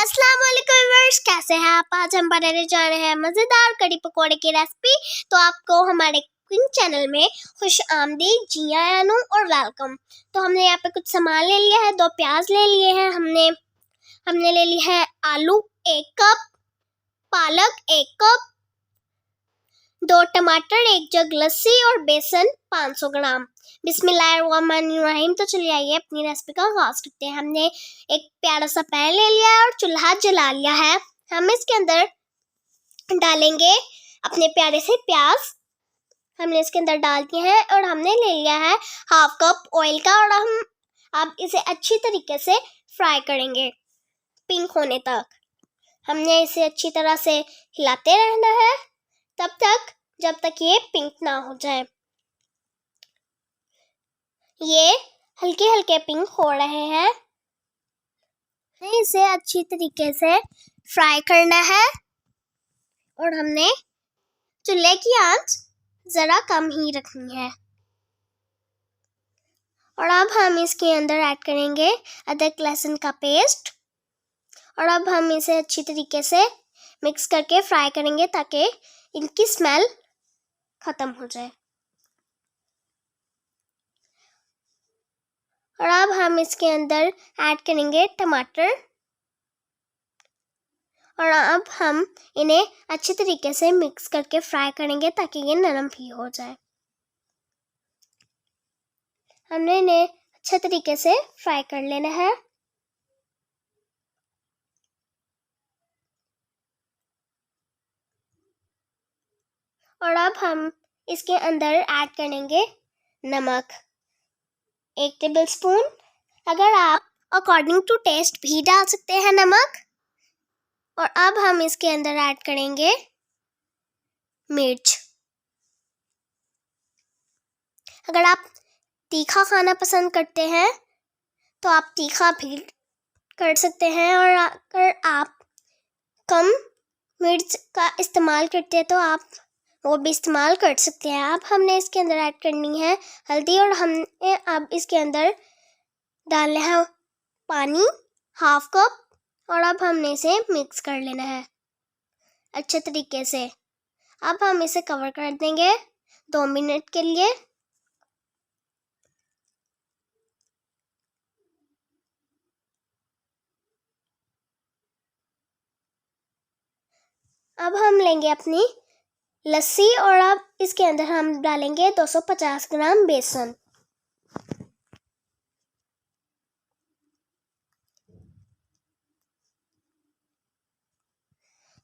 अस्सलाम वालेकुम व्यूअर्स, कैसे हैं आप। आज हम बनाने जा रहे हैं मज़ेदार कड़ी पकोड़े की रेसिपी। तो आपको हमारे कुकिंग चैनल में खुश आमदीद, जी आया नु और वेलकम। तो हमने यहाँ पे कुछ सामान ले लिया है। 2 प्याज ले लिए हैं हमने ले ली है आलू 1 कप, पालक 1 कप, 2 टमाटर, 1 जग लस्सी और बेसन 500 ग्राम। बिस्मिल्लाहिर्रहमानिर्रहीम। तो चलिए आइए अपनी रेसिपी का आगाज करते हैं। हमने एक प्यारा सा पैन ले लिया है और चूल्हा जला लिया है। हम इसके अंदर डालेंगे अपने प्यारे से प्याज। हमने इसके अंदर डाल दिए हैं और हमने ले लिया है हाफ कप ऑयल का, और हम अब इसे अच्छी तरीके से फ्राई करेंगे पिंक होने तक। हमने इसे अच्छी तरह से हिलाते रहना है तब तक जब तक ये पिंक ना हो जाए। ये हल्के हल्के पिंक हो रहे हैं। इसे अच्छी तरीके से फ्राई करना है और हमने चूल्हे की आंच जरा कम ही रखनी है। और अब हम इसके अंदर ऐड करेंगे अदरक लहसुन का पेस्ट, और अब हम इसे अच्छी तरीके से मिक्स करके फ्राई करेंगे ताकि इनकी स्मेल खत्म हो जाए। और अब हम इसके अंदर ऐड करेंगे टमाटर, और अब हम इन्हें अच्छी तरीके से मिक्स करके फ्राई करेंगे ताकि ये नरम भी हो जाए। हमने इन्हें अच्छे तरीके से फ्राई कर लेना है। और अब हम इसके अंदर ऐड करेंगे नमक 1 टेबलस्पून। अगर आप अकॉर्डिंग टू टेस्ट भी डाल सकते हैं नमक। और अब हम इसके अंदर ऐड करेंगे मिर्च। अगर आप तीखा खाना पसंद करते हैं तो आप तीखा भी कर सकते हैं, और अगर आप कम मिर्च का इस्तेमाल करते हैं तो आप वो भी इस्तेमाल कर सकते हैं। अब हमने इसके अंदर ऐड करनी है हल्दी, और हमने अब इसके अंदर डालना है पानी हाफ कप, और अब हमने इसे मिक्स कर लेना है अच्छे तरीके से। अब हम इसे कवर कर देंगे 2 मिनट के लिए। अब हम लेंगे अपनी लस्सी, और अब इसके अंदर हम डालेंगे 250 ग्राम बेसन।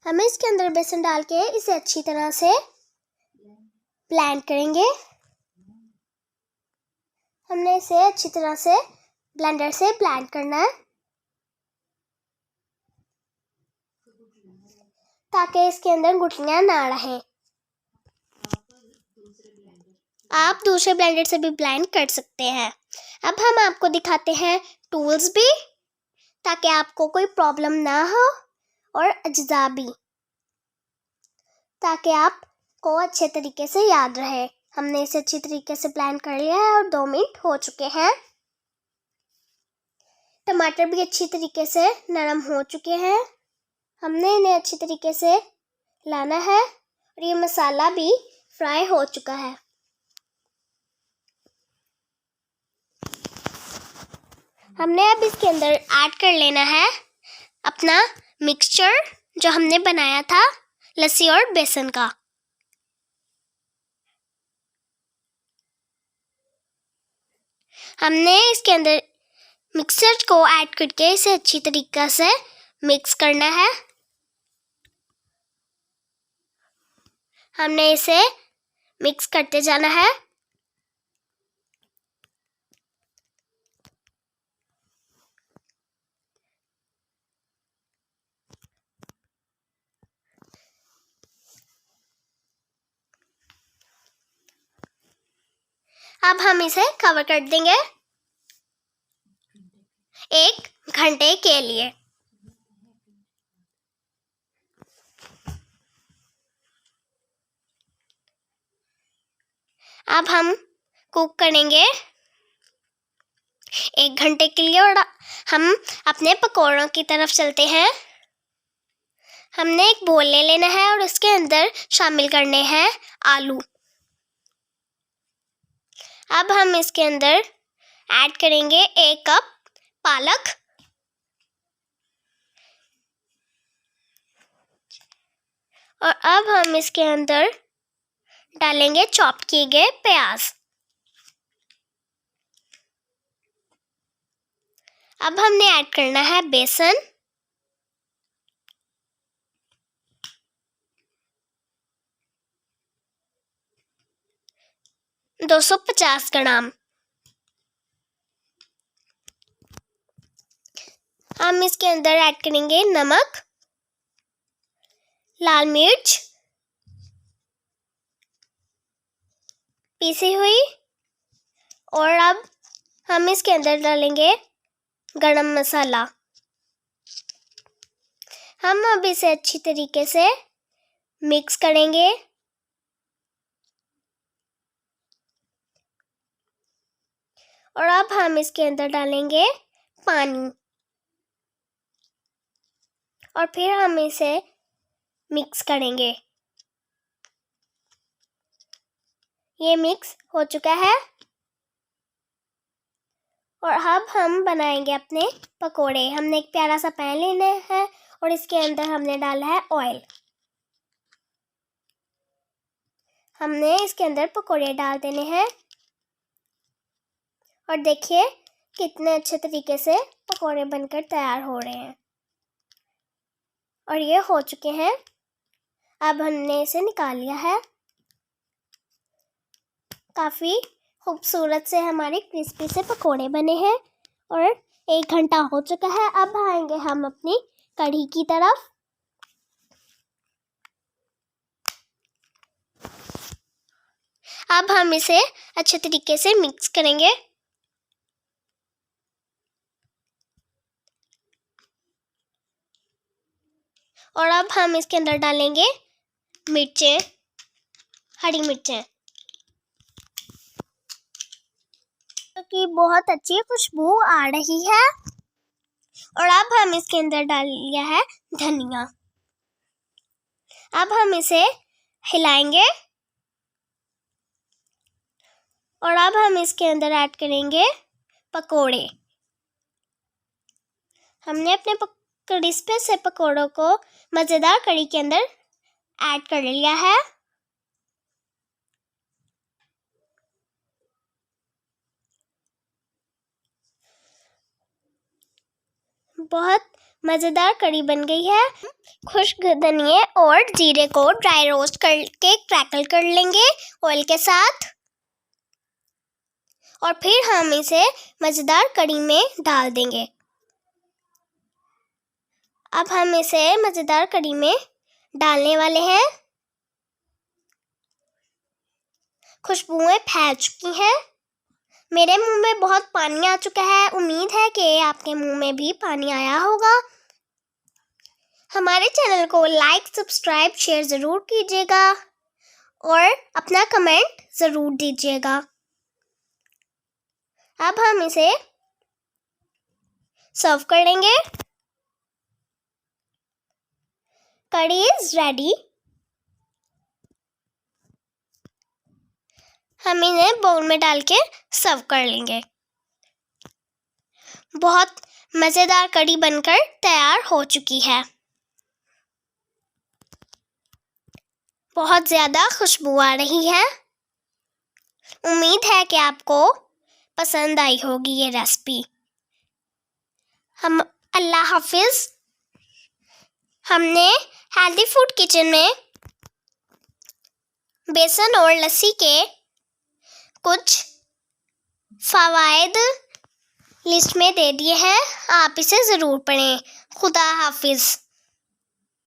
हमें इसके अंदर बेसन डाल के इसे अच्छी तरह से ब्लेंड करेंगे। हमने इसे अच्छी तरह से ब्लेंडर से ब्लेंड करना है ताकि इसके अंदर गुठलियां ना रहें। आप दूसरे ब्लेंडर से भी ब्लेंड कर सकते हैं। अब हम आपको दिखाते हैं टूल्स भी, ताकि आपको कोई प्रॉब्लम ना हो, और अज्जा भी, ताकि आपको अच्छे तरीके से याद रहे। हमने इसे अच्छी तरीके से ब्लेंड कर लिया है और 2 मिनट हो चुके हैं। टमाटर भी अच्छी तरीके से नरम हो चुके हैं। हमने इन्हें अच्छी तरीके से लाना है, और ये मसाला भी फ्राई हो चुका है। हमने अब इसके अंदर ऐड कर लेना है अपना मिक्सचर जो हमने बनाया था लस्सी और बेसन का। हमने इसके अंदर मिक्सचर को ऐड करके इसे अच्छी तरीके से मिक्स करना है। हमने इसे मिक्स करते जाना है। अब हम इसे कवर कर देंगे 1 घंटे के लिए। अब हम कुक करेंगे 1 घंटे के लिए, और हम अपने पकौड़ों की तरफ चलते हैं। हमने एक बोल ले लेना है और उसके अंदर शामिल करने हैं आलू। अब हम इसके अंदर ऐड करेंगे 1 कप पालक और अब हम इसके अंदर डालेंगे चॉप किए गए प्याज। अब हमने ऐड करना है बेसन, 250 ग्राम। हम इसके अंदर ऐड करेंगे नमक, लाल मिर्च पीसी हुई और अब हम इसके अंदर डालेंगे गरम मसाला। हम अब इसे अच्छी तरीके से मिक्स करेंगे और अब हम इसके अंदर डालेंगे पानी और फिर हम इसे मिक्स करेंगे। ये मिक्स हो चुका है और अब हम बनाएंगे अपने पकोड़े। हमने एक प्यारा सा पैन लेना है और इसके अंदर हमने डाला है ऑयल। हमने इसके अंदर पकोड़े डाल देने हैं और देखिए कितने अच्छे तरीके से पकोड़े बनकर तैयार हो रहे हैं और ये हो चुके हैं। अब हमने इसे निकाल लिया है। काफ़ी खूबसूरत से हमारे क्रिस्पी से पकोड़े बने हैं और 1 घंटा हो चुका है। अब आएंगे हम अपनी कढ़ी की तरफ। अब हम इसे अच्छे तरीके से मिक्स करेंगे और अब हम इसके अंदर डालेंगे मिर्चें, हरी मिर्चें की बहुत अच्छी खुशबू आ रही है और अब हम इसके अंदर डाल लिया है धनिया। अब हम इसे हिलाएंगे और अब हम इसके अंदर ऐड करेंगे पकोड़े। हमने अपने क्रिस्पी से पकोड़ों को मज़ेदार कढ़ी के अंदर ऐड कर लिया है। बहुत मज़ेदार कढ़ी बन गई है। खुश्क धनिया और जीरे को ड्राई रोस्ट करके क्रैकल कर लेंगे ऑयल के साथ और फिर हम इसे मज़ेदार कढ़ी में डाल देंगे। अब हम इसे मज़ेदार कढ़ी में डालने वाले हैं। खुशबुएं फैल चुकी हैं। मेरे मुंह में बहुत पानी आ चुका है। उम्मीद है कि आपके मुंह में भी पानी आया होगा। हमारे चैनल को लाइक, सब्सक्राइब, शेयर ज़रूर कीजिएगा और अपना कमेंट ज़रूर दीजिएगा। अब हम इसे सर्व कर लेंगे। कढ़ी इज रेडी। हम इन्हें बाउल में डाल के सर्व कर लेंगे। बहुत मज़ेदार कढ़ी बनकर तैयार हो चुकी है। बहुत ज़्यादा खुशबू आ रही है। उम्मीद है कि आपको पसंद आई होगी ये रेसिपी। हम अल्लाह हाफिज़। हमने हेल्दी फूड किचन में बेसन और लस्सी के कुछ फ़वाइद लिस्ट में दे दिए हैं। आप इसे ज़रूर पढ़ें। खुदा हाफिज़।